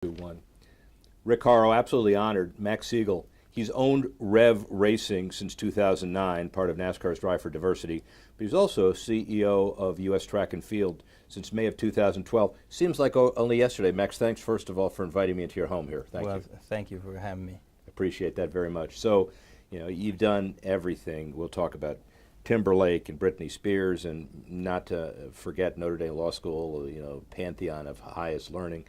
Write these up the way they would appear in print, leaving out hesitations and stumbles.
2-1. Rick Horrow, absolutely honored. Max Siegel, he's owned Rev Racing since 2009, part of NASCAR's Drive for Diversity, but he's also CEO of U.S. Track and Field since May of 2012. Seems like only yesterday. Max, thanks first of all for inviting me into your home here. Thank you. Thank you for having me. Appreciate that very much. So, you've done everything. We'll talk about Timberlake and Britney Spears, and not to forget Notre Dame Law School, pantheon of highest learning.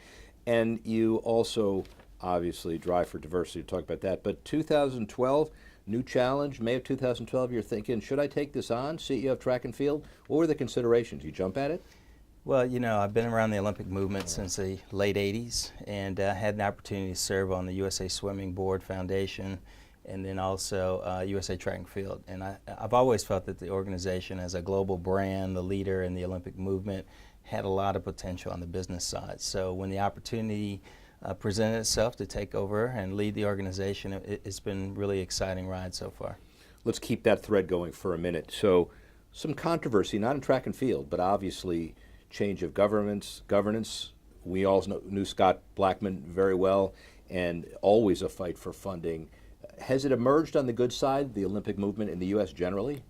And you also obviously Drive for Diversity, to talk about that. But 2012, new challenge, May of 2012, you're thinking, should I take this on, CEO of Track and Field? What were the considerations? You jump at it? Well, I've been around the Olympic movement since the late 80s, and had an opportunity to serve on the USA Swimming Board Foundation, and then also USA Track and Field. And I've always felt that the organization, as a global brand, the leader in the Olympic movement, had a lot of potential on the business side. So when the opportunity presented itself to take over and lead the organization, it's been really exciting ride so far. Let's keep that thread going for a minute. So some controversy, not in track and field, but obviously change of governance. We all knew Scott Blackman very well, and always a fight for funding. Has it emerged on the good side, the Olympic movement in the U.S. generally?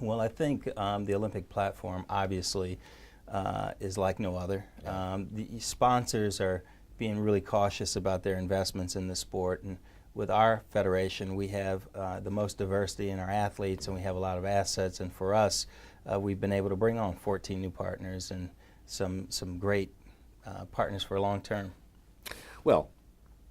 Well, I think the Olympic platform obviously is like no other. The sponsors are being really cautious about their investments in the sport, and with our federation we have the most diversity in our athletes, and we have a lot of assets, and for us we've been able to bring on 14 new partners and some great partners for long term. Well,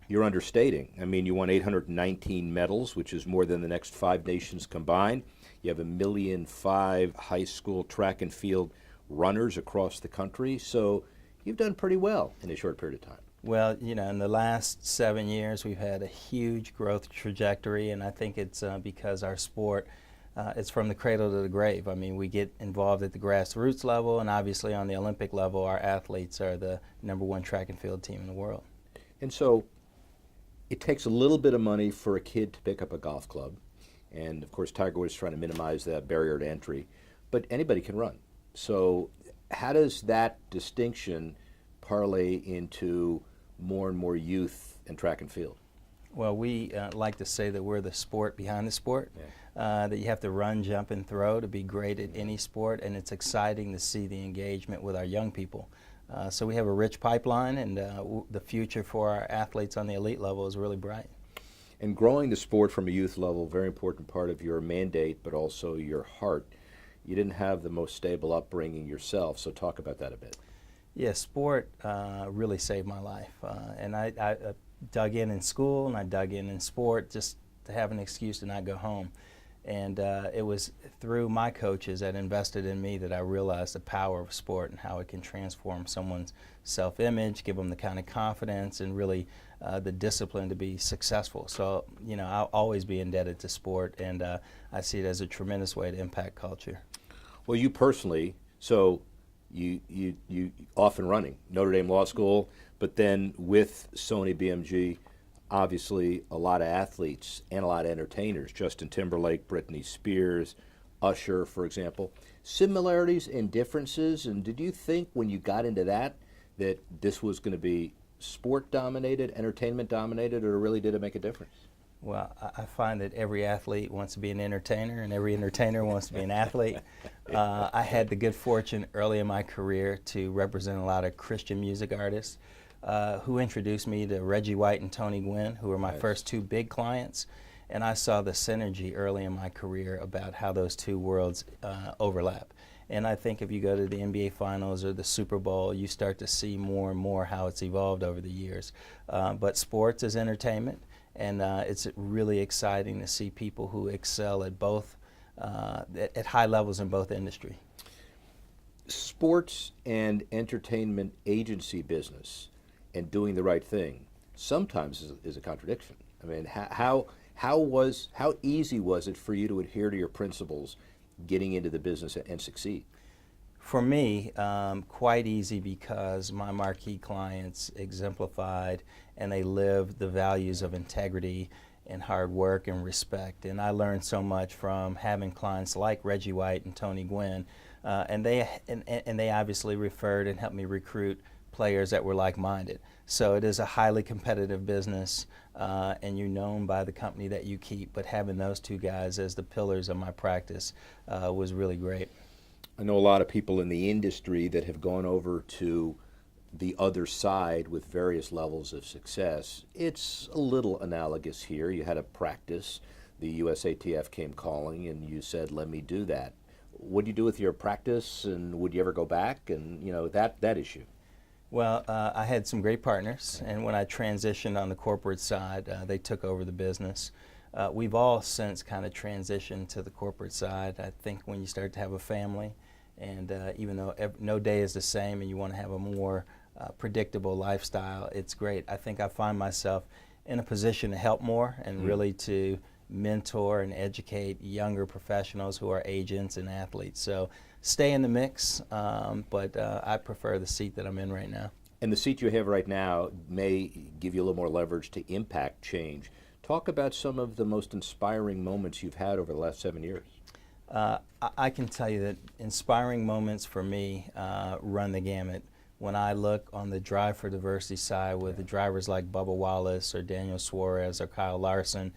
you're understating. I mean, you won 819 medals, which is more than the next 5 nations combined. You have 1.5 million high school track and field runners across the country, so you've done pretty well in a short period of time. Well, in the last 7 years we've had a huge growth trajectory, and I think it's because our sport, it's from the cradle to the grave. I mean, we get involved at the grassroots level, and obviously on the Olympic level our athletes are the #1 track and field team in the world. And so it takes a little bit of money for a kid to pick up a golf club, and of course Tiger Woods is trying to minimize that barrier to entry, but anybody can run. So how does that distinction parlay into more and more youth in track and field? Well, we like to say that we're the sport behind the sport, that you have to run, jump, and throw to be great at any sport, and it's exciting to see the engagement with our young people. So we have a rich pipeline, and the future for our athletes on the elite level is really bright. And growing the sport from a youth level, very important part of your mandate, but also your heart. You didn't have the most stable upbringing yourself, so talk about that a bit. Yeah, sport really saved my life, and I dug in school, and I dug in sport just to have an excuse to not go home. And it was through my coaches that invested in me that I realized the power of sport and how it can transform someone's self-image, give them the kind of confidence and really the discipline to be successful. So, I'll always be indebted to sport, and I see it as a tremendous way to impact culture. Well, you personally, so you off and running, Notre Dame Law School, but then with Sony BMG, obviously a lot of athletes and a lot of entertainers, Justin Timberlake, Britney Spears, Usher, for example. Similarities and differences, and did you think when you got into that this was going to be sport dominated, entertainment dominated, or really did it make a difference? Well, I find that every athlete wants to be an entertainer, and every entertainer wants to be an athlete. I had the good fortune early in my career to represent a lot of Christian music artists who introduced me to Reggie White and Tony Gwynn, who were my first 2 big clients. And I saw the synergy early in my career about how those 2 worlds overlap. And I think if you go to the NBA Finals or the Super Bowl, you start to see more and more how it's evolved over the years. But sports is entertainment, and it's really exciting to see people who excel at both, at high levels in both industry. Sports and entertainment agency business and doing the right thing sometimes is a contradiction. I mean, how easy was it for you to adhere to your principles getting into the business and succeed? For me, quite easy, because my marquee clients exemplified and they lived the values of integrity and hard work and respect. And I learned so much from having clients like Reggie White and Tony Gwynn, and they obviously referred and helped me recruit players that were like-minded. So it is a highly competitive business, and you're known by the company that you keep. But having those two guys as the pillars of my practice was really great. I know a lot of people in the industry that have gone over to the other side with various levels of success. It's a little analogous here. You had a practice, the USATF came calling, and you said, let me do that. What do you do with your practice, and would you ever go back, and that issue? Well, I had some great partners, and when I transitioned on the corporate side, they took over the business. We've all since kind of transitioned to the corporate side. I think when you start to have a family, and even though no day is the same and you want to have a more predictable lifestyle, it's great. I think I find myself in a position to help more and really to mentor and educate younger professionals who are agents and athletes. So stay in the mix, but I prefer the seat that I'm in right now. And the seat you have right now may give you a little more leverage to impact change. Talk about some of the most inspiring moments you've had over the last 7 years. I can tell you that inspiring moments for me run the gamut. When I look on the Drive for Diversity side with the drivers like Bubba Wallace or Daniel Suarez or Kyle Larson,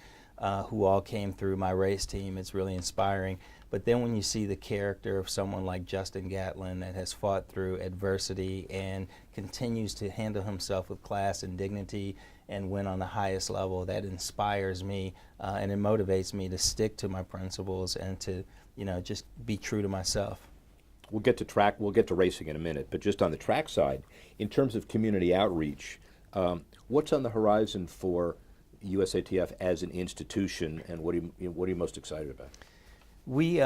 who all came through my race team, it's really inspiring. But then when you see the character of someone like Justin Gatlin that has fought through adversity and continues to handle himself with class and dignity and win on the highest level, that inspires me and it motivates me to stick to my principles and to just be true to myself. We'll get to racing in a minute, but just on the track side, in terms of community outreach, what's on the horizon for USATF as an institution, and what are you most excited about? We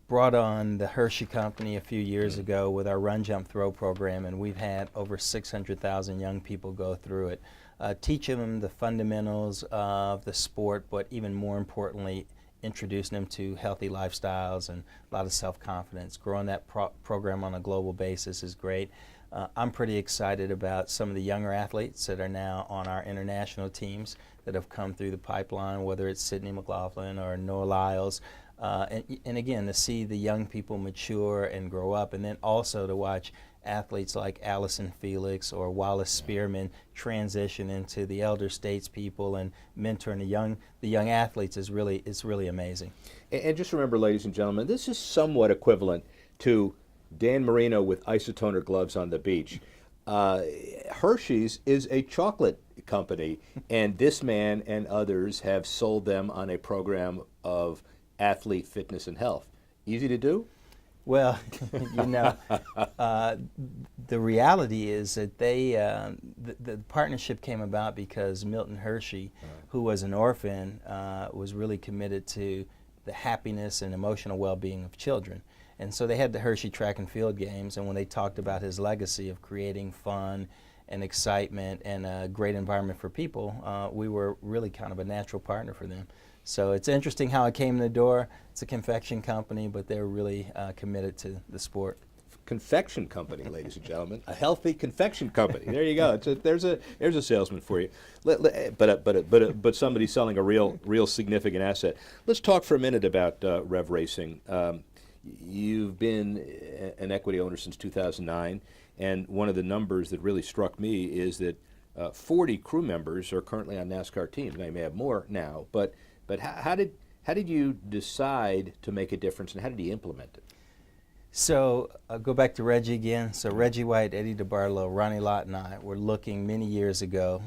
brought on the Hershey Company a few years ago with our Run, Jump, Throw program, and we've had over 600,000 young people go through it, teaching them the fundamentals of the sport, but even more importantly, introducing them to healthy lifestyles and a lot of self-confidence. Growing that program on a global basis is great. I'm pretty excited about some of the younger athletes that are now on our international teams that have come through the pipeline, whether it's Sydney McLaughlin or Noah Lyles. And again, to see the young people mature and grow up, and then also to watch athletes like Allison Felix or Wallace Spearman transition into the elder statespeople and mentoring the young athletes is really amazing. And just remember, ladies and gentlemen, this is somewhat equivalent to Dan Marino with isotoner gloves on the beach. Hershey's is a chocolate company, and this man and others have sold them on a program of athlete fitness and health. Easy to do? Well, the reality is that the partnership came about because Milton Hershey, who was an orphan, was really committed to the happiness and emotional well-being of children. And so they had the Hershey Track and Field Games, and when they talked about his legacy of creating fun and excitement and a great environment for people, we were really kind of a natural partner for them. So it's interesting how it came in the door. It's a confection company, but they're really committed to the sport. Confection company, ladies and gentlemen, a healthy confection company. There you go. There's a salesman for you. But somebody selling a real significant asset. Let's talk for a minute about Rev Racing. You've been an equity owner since 2009, and one of the numbers that really struck me is that 40 crew members are currently on NASCAR teams. Now you may have more now, but how did you decide to make a difference, and how did you implement it? So I'll go back to Reggie again. So Reggie White, Eddie DeBartolo, Ronnie Lott, and I were looking many years ago,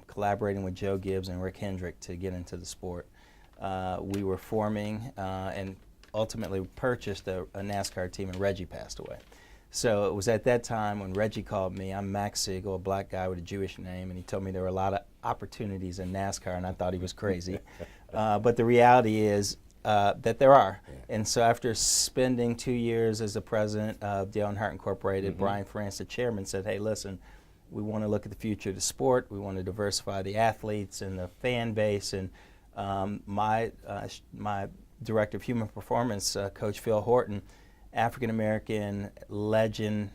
collaborating with Joe Gibbs and Rick Hendrick to get into the sport. We were forming and ultimately purchased a NASCAR team, and Reggie passed away. So it was at that time when Reggie called me. I'm Max Siegel, a black guy with a Jewish name, and he told me there were a lot of opportunities in NASCAR, and I thought he was crazy. But the reality is that there are. And so after spending 2 years as the president of Dale Earnhardt Incorporated, Brian France, the chairman, said, hey, listen, we want to look at the future of the sport. We want to diversify the athletes and the fan base. And my director of human performance, Coach Phil Horton, African-American legend,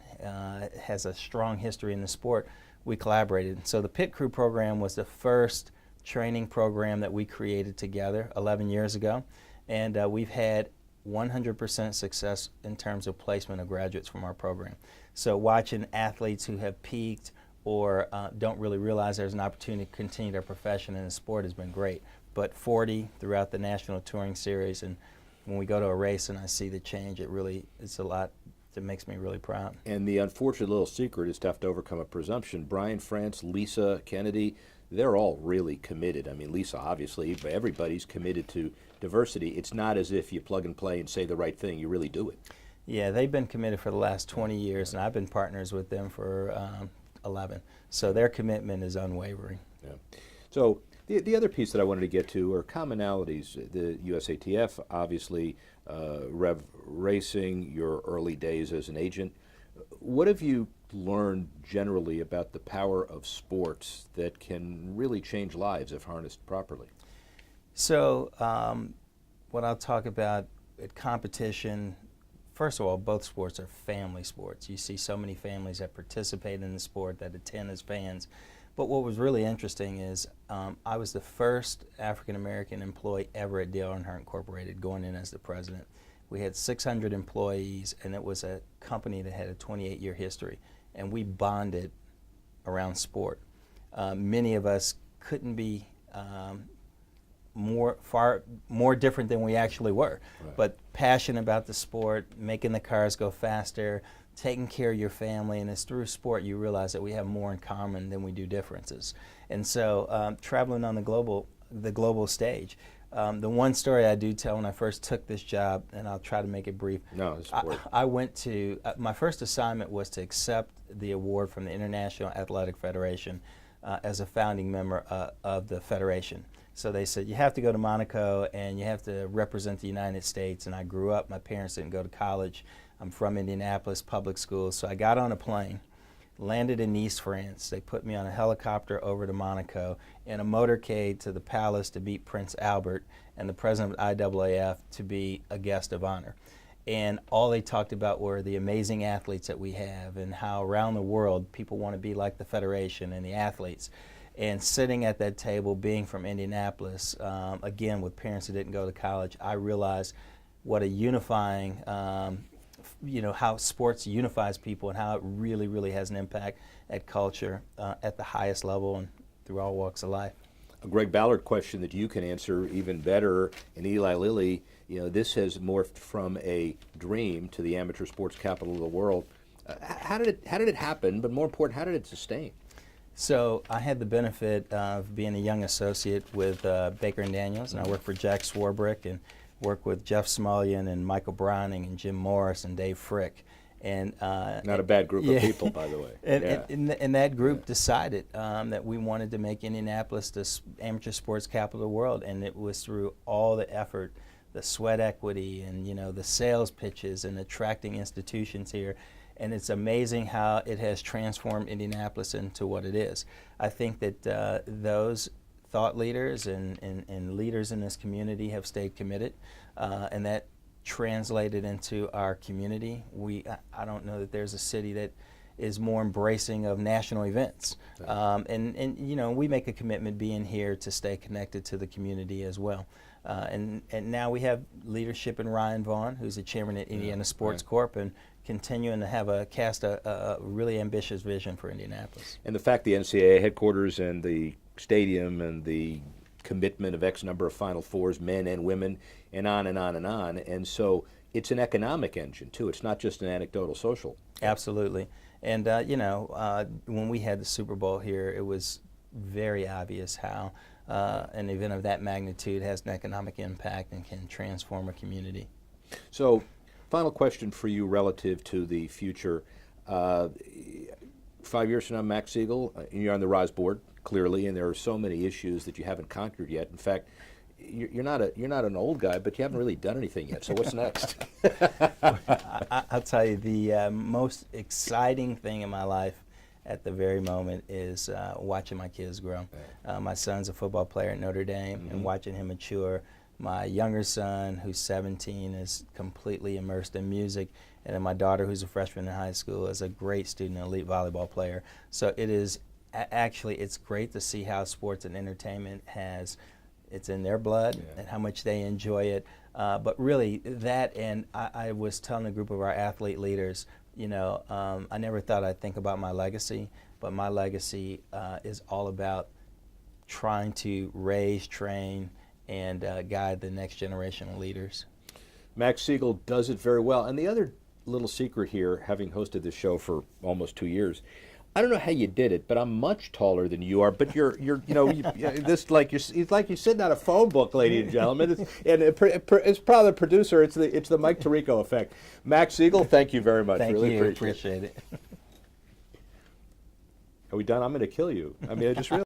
has a strong history in the sport. We collaborated. So the Pit Crew program was the first training program that we created together 11 years ago. And we've had 100% success in terms of placement of graduates from our program. So watching athletes who have peaked or don't really realize there's an opportunity to continue their profession in the sport has been great. But 40 throughout the National Touring Series, and when we go to a race and I see the change, it's a lot that makes me really proud. And the unfortunate little secret is to have to overcome a presumption. Brian France, Lisa Kennedy, they're all really committed. I mean, Lisa, obviously, but everybody's committed to diversity. It's not as if you plug and play and say the right thing. You really do it. Yeah, they've been committed for the last 20 years, and I've been partners with them for 11. So their commitment is unwavering. Yeah. So the other piece that I wanted to get to are commonalities. The USATF, obviously, Rev Racing, your early days as an agent. What have you learned generally about the power of sports that can really change lives if harnessed properly? So what I'll talk about at competition, first of all, both sports are family sports. You see so many families that participate in the sport, that attend as fans. But what was really interesting is I was the first African-American employee ever at Dale Earnhardt Incorporated going in as the president. We had 600 employees, and it was a company that had a 28-year history, and we bonded around sport. Many of us couldn't be far more different than we actually were, right. But passionate about the sport, making the cars go faster, taking care of your family, and it's through sport you realize that we have more in common than we do differences. And so traveling on the global stage, the one story I do tell when I first took this job, and I'll try to make it brief. No, it's I went to, my first assignment was to accept the award from the International Athletic Federation as a founding member of the federation. So they said, you have to go to Monaco and you have to represent the United States. And I grew up, my parents didn't go to college. I'm from Indianapolis public schools. So I got on a plane, landed in Nice, France. They put me on a helicopter over to Monaco in a motorcade to the palace to meet Prince Albert and the president of IAAF to be a guest of honor. And all they talked about were the amazing athletes that we have and how around the world people want to be like the federation and the athletes. And sitting at that table, being from Indianapolis, again with parents who didn't go to college, I realized what a unifying, how sports unifies people and how it really, really has an impact at culture at the highest level and through all walks of life. A Greg Ballard question that you can answer even better, and Eli Lilly, this has morphed from a dream to the amateur sports capital of the world. How did it happen, but more important, how did it sustain? So I had the benefit of being a young associate with Baker & Daniels, and I worked for Jack Swarbrick and worked with Jeff Smulyan and Michael Browning and Jim Morris and Dave Frick. And not a bad group of people, by the way. And that group decided that we wanted to make Indianapolis the amateur sports capital of the world, and it was through all the effort, the sweat equity, and the sales pitches and attracting institutions here. And it's amazing how it has transformed Indianapolis into what it is. I think that those thought leaders and leaders in this community have stayed committed, and that translated into our community. I don't know that there's a city that is more embracing of national events. And we make a commitment being here to stay connected to the community as well. And now we have leadership in Ryan Vaughn, who's the chairman at Indiana Sports Corp, and continuing to have cast a really ambitious vision for Indianapolis. And the fact the NCAA headquarters and the stadium and the commitment of X number of Final Fours, men and women, and on and on and on. And so it's an economic engine, too. It's not just an anecdotal social. Absolutely. And, when we had the Super Bowl here, it was very obvious how an event of that magnitude has an economic impact and can transform a community. So, final question for you relative to the future. 5 years from now, Max Siegel, you're on the RISE board, clearly, and there are so many issues that you haven't conquered yet. In fact, you're not an old guy, but you haven't really done anything yet. So what's next? I'll tell you, the most exciting thing in my life at the very moment is watching my kids grow. My son's a football player at Notre Dame, and watching him mature. My younger son, who's 17, is completely immersed in music. And then my daughter, who's a freshman in high school, is a great student and elite volleyball player. So it is actually, it's great to see how sports and entertainment has it's in their blood, and how much they enjoy it. But really, that, and I was telling a group of our athlete leaders, you know, I never thought I'd think about my legacy, but my legacy is all about trying to raise, train, and guide the next generation of leaders. Max Siegel does it very well. And the other little secret here, having hosted this show for almost 2 years, I don't know how you did it, but I'm much taller than you are. But you're you know, this it's like you're sitting on a phone book, ladies and gentlemen. It's probably the producer. It's the Mike Tirico effect. Max Siegel, thank you very much. Thank really you. appreciate Appreciate it. Are we done? I'm going to kill you. I mean, I just realized.